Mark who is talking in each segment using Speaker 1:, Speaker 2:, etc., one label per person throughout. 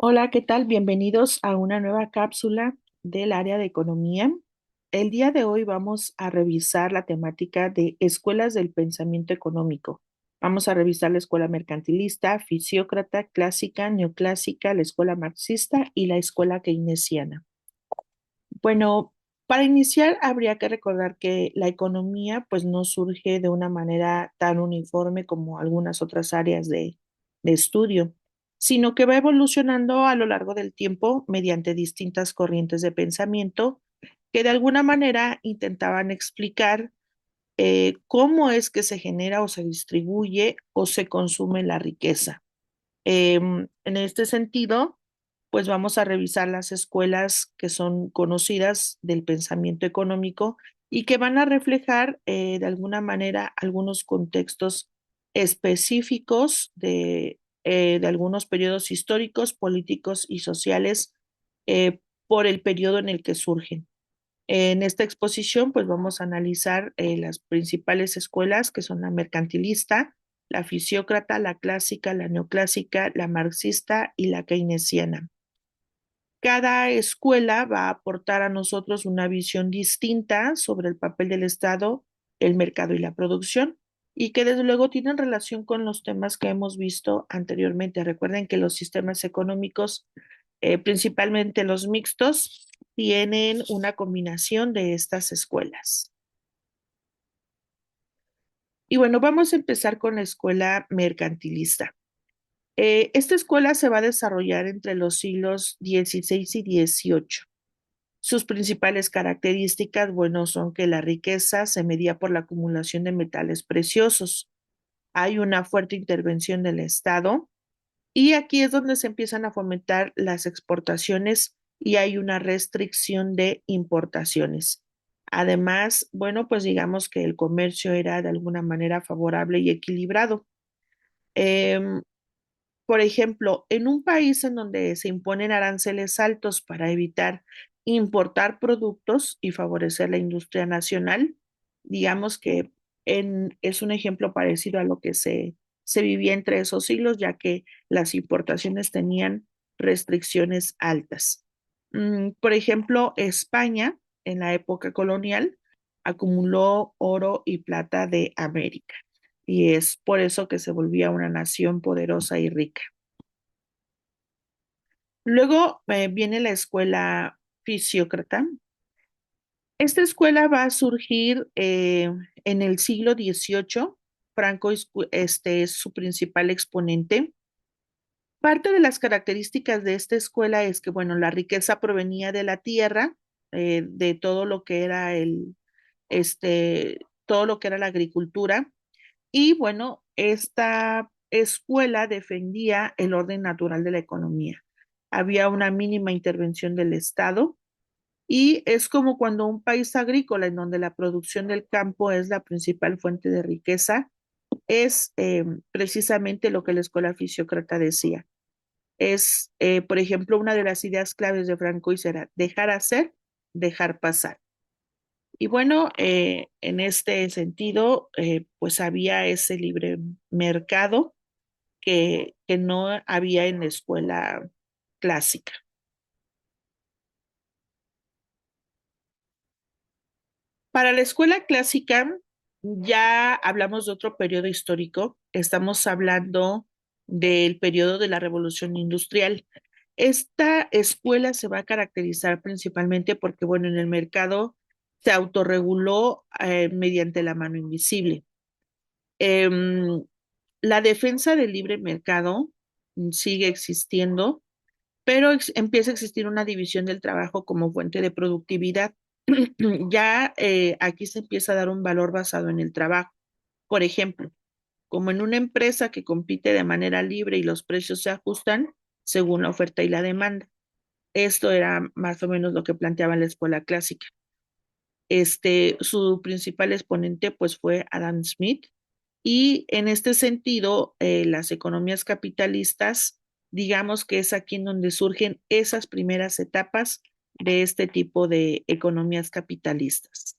Speaker 1: Hola, ¿qué tal? Bienvenidos a una nueva cápsula del área de economía. El día de hoy vamos a revisar la temática de escuelas del pensamiento económico. Vamos a revisar la escuela mercantilista, fisiócrata, clásica, neoclásica, la escuela marxista y la escuela keynesiana. Bueno, para iniciar habría que recordar que la economía pues no surge de una manera tan uniforme como algunas otras áreas de estudio, sino que va evolucionando a lo largo del tiempo mediante distintas corrientes de pensamiento que de alguna manera intentaban explicar cómo es que se genera o se distribuye o se consume la riqueza. En este sentido, pues vamos a revisar las escuelas que son conocidas del pensamiento económico y que van a reflejar de alguna manera algunos contextos específicos de algunos periodos históricos, políticos y sociales por el periodo en el que surgen. En esta exposición, pues vamos a analizar las principales escuelas que son la mercantilista, la fisiócrata, la clásica, la neoclásica, la marxista y la keynesiana. Cada escuela va a aportar a nosotros una visión distinta sobre el papel del Estado, el mercado y la producción, y que desde luego tienen relación con los temas que hemos visto anteriormente. Recuerden que los sistemas económicos, principalmente los mixtos, tienen una combinación de estas escuelas. Y bueno, vamos a empezar con la escuela mercantilista. Esta escuela se va a desarrollar entre los siglos XVI y XVIII. Sus principales características, bueno, son que la riqueza se medía por la acumulación de metales preciosos. Hay una fuerte intervención del Estado y aquí es donde se empiezan a fomentar las exportaciones y hay una restricción de importaciones. Además, bueno, pues digamos que el comercio era de alguna manera favorable y equilibrado. Em, por ejemplo, en un país en donde se imponen aranceles altos para evitar importar productos y favorecer la industria nacional, digamos que es un ejemplo parecido a lo que se vivía entre esos siglos, ya que las importaciones tenían restricciones altas. Por ejemplo, España, en la época colonial, acumuló oro y plata de América y es por eso que se volvía una nación poderosa y rica. Luego viene la escuela fisiócrata. Esta escuela va a surgir en el siglo XVIII. Franco es su principal exponente. Parte de las características de esta escuela es que, bueno, la riqueza provenía de la tierra, de todo lo que era todo lo que era la agricultura. Y bueno, esta escuela defendía el orden natural de la economía. Había una mínima intervención del Estado y es como cuando un país agrícola en donde la producción del campo es la principal fuente de riqueza, es precisamente lo que la escuela fisiócrata decía. Es, por ejemplo, una de las ideas claves de Franco era dejar hacer, dejar pasar. Y bueno, en este sentido, pues había ese libre mercado que no había en la escuela clásica. Para la escuela clásica ya hablamos de otro periodo histórico, estamos hablando del periodo de la Revolución Industrial. Esta escuela se va a caracterizar principalmente porque, bueno, en el mercado se autorreguló mediante la mano invisible. Em, la defensa del libre mercado sigue existiendo, pero empieza a existir una división del trabajo como fuente de productividad. Ya aquí se empieza a dar un valor basado en el trabajo. Por ejemplo, como en una empresa que compite de manera libre y los precios se ajustan según la oferta y la demanda. Esto era más o menos lo que planteaba la escuela clásica. Su principal exponente pues fue Adam Smith y en este sentido las economías capitalistas, digamos que es aquí en donde surgen esas primeras etapas de este tipo de economías capitalistas.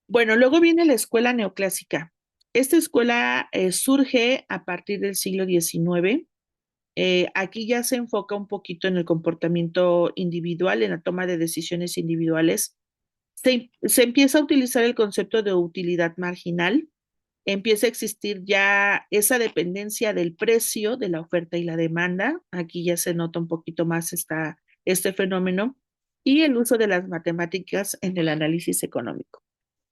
Speaker 1: Bueno, luego viene la escuela neoclásica. Esta escuela surge a partir del siglo XIX. Aquí ya se enfoca un poquito en el comportamiento individual, en la toma de decisiones individuales. Se empieza a utilizar el concepto de utilidad marginal, empieza a existir ya esa dependencia del precio de la oferta y la demanda. Aquí ya se nota un poquito más este fenómeno y el uso de las matemáticas en el análisis económico.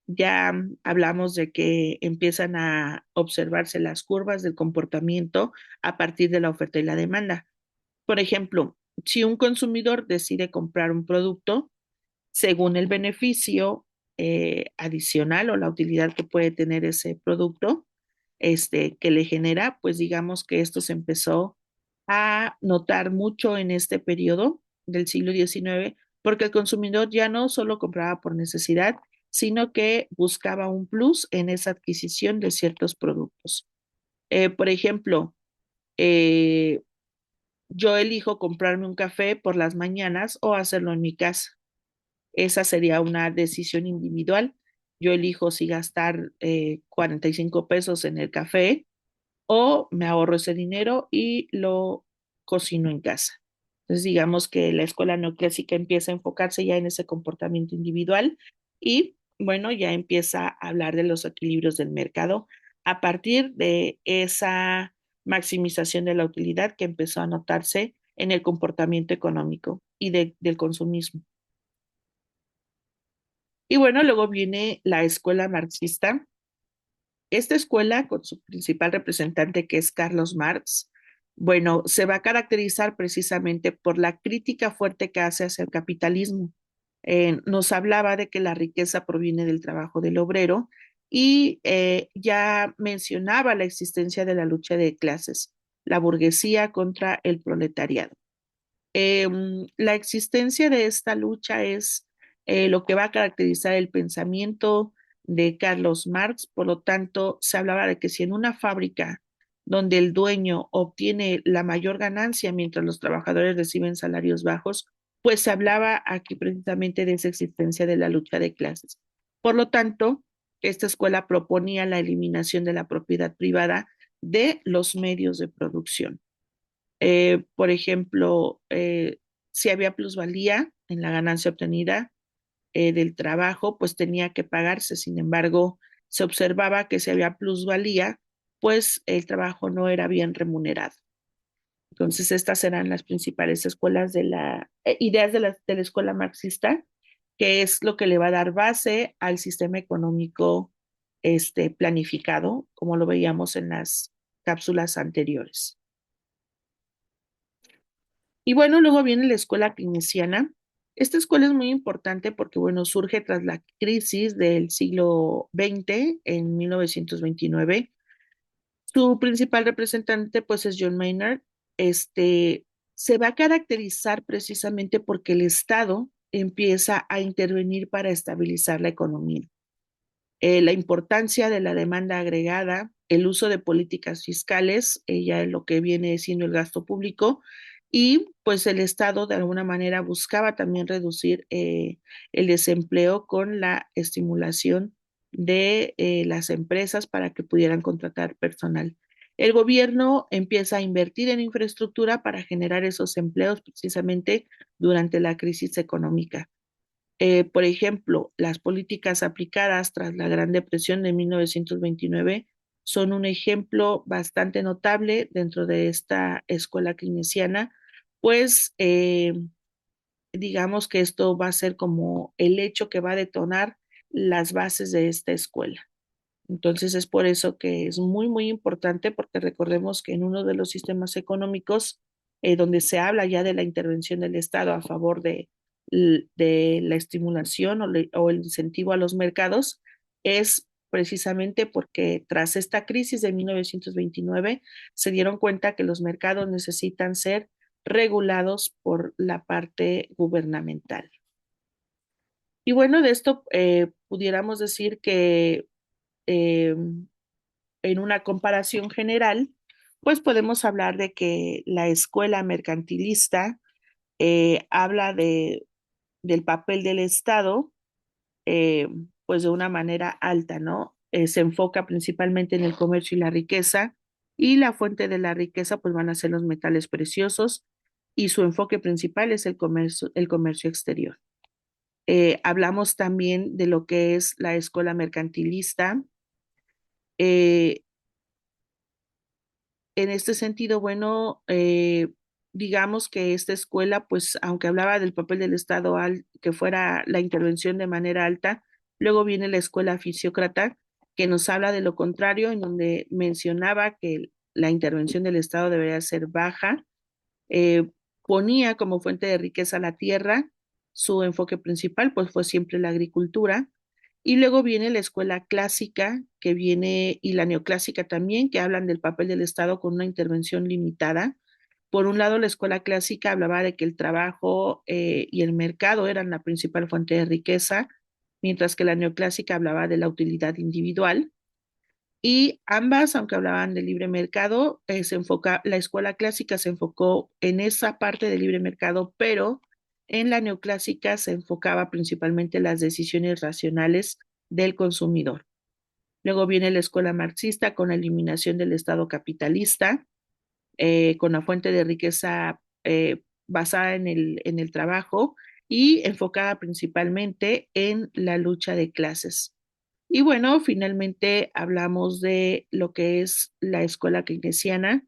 Speaker 1: Ya hablamos de que empiezan a observarse las curvas del comportamiento a partir de la oferta y la demanda. Por ejemplo, si un consumidor decide comprar un producto, según el beneficio adicional o la utilidad que puede tener ese producto, que le genera, pues digamos que esto se empezó a notar mucho en este periodo del siglo XIX, porque el consumidor ya no solo compraba por necesidad, sino que buscaba un plus en esa adquisición de ciertos productos. Por ejemplo, eh, yo elijo comprarme un café por las mañanas o hacerlo en mi casa. Esa sería una decisión individual. Yo elijo si gastar 45 pesos en el café o me ahorro ese dinero y lo cocino en casa. Entonces, digamos que la escuela neoclásica empieza a enfocarse ya en ese comportamiento individual y, bueno, ya empieza a hablar de los equilibrios del mercado a partir de esa maximización de la utilidad que empezó a notarse en el comportamiento económico y del consumismo. Y bueno, luego viene la escuela marxista. Esta escuela, con su principal representante, que es Carlos Marx, bueno, se va a caracterizar precisamente por la crítica fuerte que hace hacia el capitalismo. Nos hablaba de que la riqueza proviene del trabajo del obrero y ya mencionaba la existencia de la lucha de clases, la burguesía contra el proletariado. La existencia de esta lucha es lo que va a caracterizar el pensamiento de Carlos Marx. Por lo tanto, se hablaba de que si en una fábrica donde el dueño obtiene la mayor ganancia mientras los trabajadores reciben salarios bajos, pues se hablaba aquí precisamente de esa existencia de la lucha de clases. Por lo tanto, esta escuela proponía la eliminación de la propiedad privada de los medios de producción. Por ejemplo, si había plusvalía en la ganancia obtenida del trabajo, pues tenía que pagarse. Sin embargo, se observaba que si había plusvalía, pues el trabajo no era bien remunerado. Entonces, estas eran las principales escuelas ideas de la escuela marxista, que es lo que le va a dar base al sistema económico planificado, como lo veíamos en las cápsulas anteriores. Y bueno, luego viene la escuela keynesiana. Esta escuela es muy importante porque, bueno, surge tras la crisis del siglo XX en 1929. Su principal representante, pues, es John Maynard. Este se va a caracterizar precisamente porque el Estado empieza a intervenir para estabilizar la economía. La importancia de la demanda agregada, el uso de políticas fiscales, ya lo que viene siendo el gasto público, y pues el Estado de alguna manera buscaba también reducir el desempleo con la estimulación de las empresas para que pudieran contratar personal. El gobierno empieza a invertir en infraestructura para generar esos empleos precisamente durante la crisis económica. Por ejemplo, las políticas aplicadas tras la Gran Depresión de 1929 son un ejemplo bastante notable dentro de esta escuela keynesiana, pues digamos que esto va a ser como el hecho que va a detonar las bases de esta escuela. Entonces es por eso que es muy, muy importante porque recordemos que en uno de los sistemas económicos donde se habla ya de la intervención del Estado a favor de la estimulación o el incentivo a los mercados, es precisamente porque tras esta crisis de 1929 se dieron cuenta que los mercados necesitan ser regulados por la parte gubernamental. Y bueno, de esto pudiéramos decir que eh, en una comparación general, pues podemos hablar de que la escuela mercantilista habla del papel del Estado, eh, pues de una manera alta, ¿no? se enfoca principalmente en el comercio y la riqueza, y la fuente de la riqueza pues van a ser los metales preciosos, y su enfoque principal es el comercio exterior. Hablamos también de lo que es la escuela mercantilista. Eh, en este sentido, bueno, digamos que esta escuela, pues aunque hablaba del papel del Estado, que fuera la intervención de manera alta, luego viene la escuela fisiócrata, que nos habla de lo contrario, en donde mencionaba que la intervención del Estado debería ser baja. eh, Ponía como fuente de riqueza la tierra, su enfoque principal pues fue siempre la agricultura, y luego viene la escuela clásica, que viene, y la neoclásica también, que hablan del papel del Estado con una intervención limitada. Por un lado, la escuela clásica hablaba de que el trabajo y el mercado eran la principal fuente de riqueza, mientras que la neoclásica hablaba de la utilidad individual. Y ambas, aunque hablaban de libre mercado, la escuela clásica se enfocó en esa parte del libre mercado, pero en la neoclásica se enfocaba principalmente en las decisiones racionales del consumidor. Luego viene la escuela marxista con la eliminación del Estado capitalista, con la fuente de riqueza basada en el trabajo y enfocada principalmente en la lucha de clases. Y bueno, finalmente hablamos de lo que es la escuela keynesiana,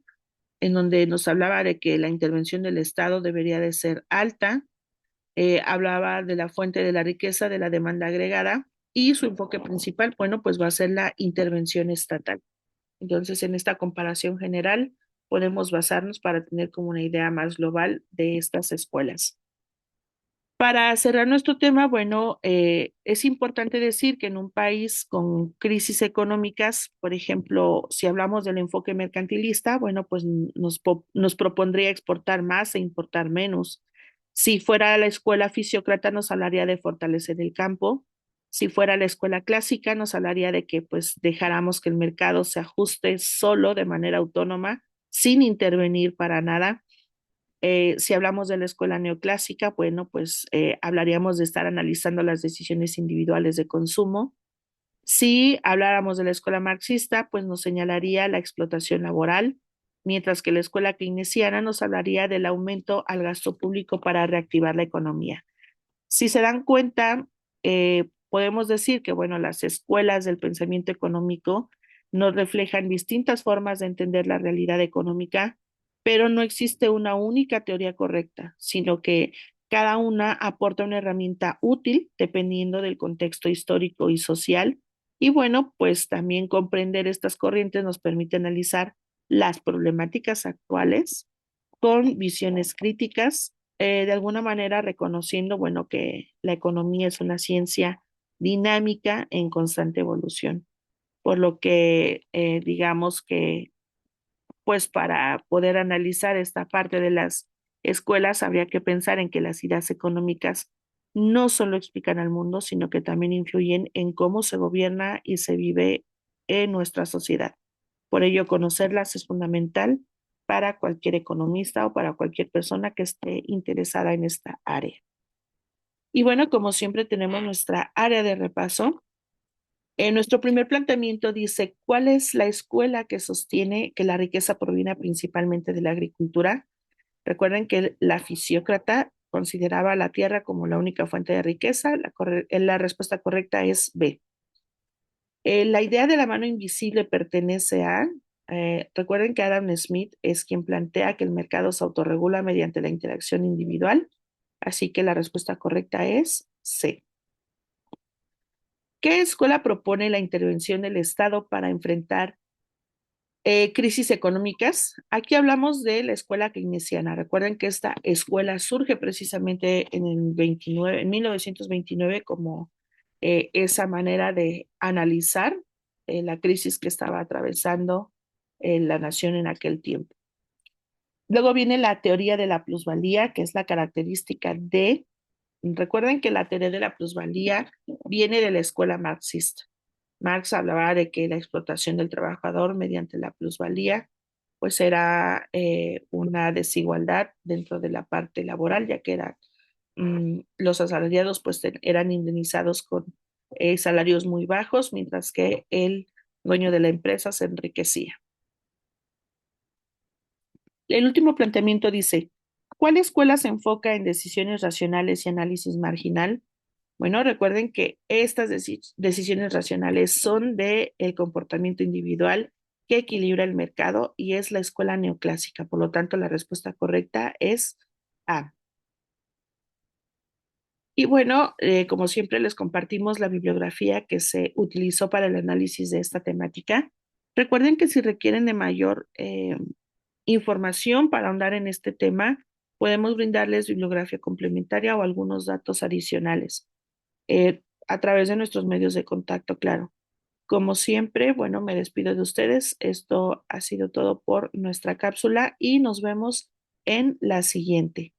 Speaker 1: en donde nos hablaba de que la intervención del Estado debería de ser alta, hablaba de la fuente de la riqueza, de la demanda agregada, y su enfoque principal, bueno, pues va a ser la intervención estatal. Entonces, en esta comparación general, podemos basarnos para tener como una idea más global de estas escuelas. Para cerrar nuestro tema, bueno, es importante decir que en un país con crisis económicas, por ejemplo, si hablamos del enfoque mercantilista, bueno, pues nos propondría exportar más e importar menos. Si fuera la escuela fisiócrata, nos hablaría de fortalecer el campo. Si fuera la escuela clásica, nos hablaría de que pues dejáramos que el mercado se ajuste solo de manera autónoma, sin intervenir para nada. Si hablamos de la escuela neoclásica, bueno, pues hablaríamos de estar analizando las decisiones individuales de consumo. Si habláramos de la escuela marxista, pues nos señalaría la explotación laboral, mientras que la escuela keynesiana nos hablaría del aumento al gasto público para reactivar la economía. Si se dan cuenta, podemos decir que, bueno, las escuelas del pensamiento económico nos reflejan distintas formas de entender la realidad económica, pero no existe una única teoría correcta, sino que cada una aporta una herramienta útil dependiendo del contexto histórico y social. Y bueno, pues también comprender estas corrientes nos permite analizar las problemáticas actuales con visiones críticas, de alguna manera reconociendo, bueno, que la economía es una ciencia dinámica en constante evolución, por lo que digamos que, pues para poder analizar esta parte de las escuelas, habría que pensar en que las ideas económicas no solo explican al mundo, sino que también influyen en cómo se gobierna y se vive en nuestra sociedad. Por ello, conocerlas es fundamental para cualquier economista o para cualquier persona que esté interesada en esta área. Y bueno, como siempre tenemos nuestra área de repaso. Nuestro primer planteamiento dice, ¿cuál es la escuela que sostiene que la riqueza proviene principalmente de la agricultura? Recuerden que la fisiócrata consideraba la tierra como la única fuente de riqueza. La respuesta correcta es B. La idea de la mano invisible pertenece a, recuerden que Adam Smith es quien plantea que el mercado se autorregula mediante la interacción individual, así que la respuesta correcta es C. ¿Qué escuela propone la intervención del Estado para enfrentar crisis económicas? Aquí hablamos de la escuela keynesiana. Recuerden que esta escuela surge precisamente en 1929 como esa manera de analizar la crisis que estaba atravesando la nación en aquel tiempo. Luego viene la teoría de la plusvalía, que es la característica de, recuerden que la teoría de la plusvalía viene de la escuela marxista. Marx hablaba de que la explotación del trabajador mediante la plusvalía pues era una desigualdad dentro de la parte laboral, ya que los asalariados pues eran indemnizados con salarios muy bajos, mientras que el dueño de la empresa se enriquecía. El último planteamiento dice, ¿cuál escuela se enfoca en decisiones racionales y análisis marginal? Bueno, recuerden que estas decisiones racionales son del comportamiento individual que equilibra el mercado y es la escuela neoclásica. Por lo tanto, la respuesta correcta es A. Y bueno, como siempre, les compartimos la bibliografía que se utilizó para el análisis de esta temática. Recuerden que si requieren de mayor información para ahondar en este tema, podemos brindarles bibliografía complementaria o algunos datos adicionales a través de nuestros medios de contacto, claro. Como siempre, bueno, me despido de ustedes. Esto ha sido todo por nuestra cápsula y nos vemos en la siguiente.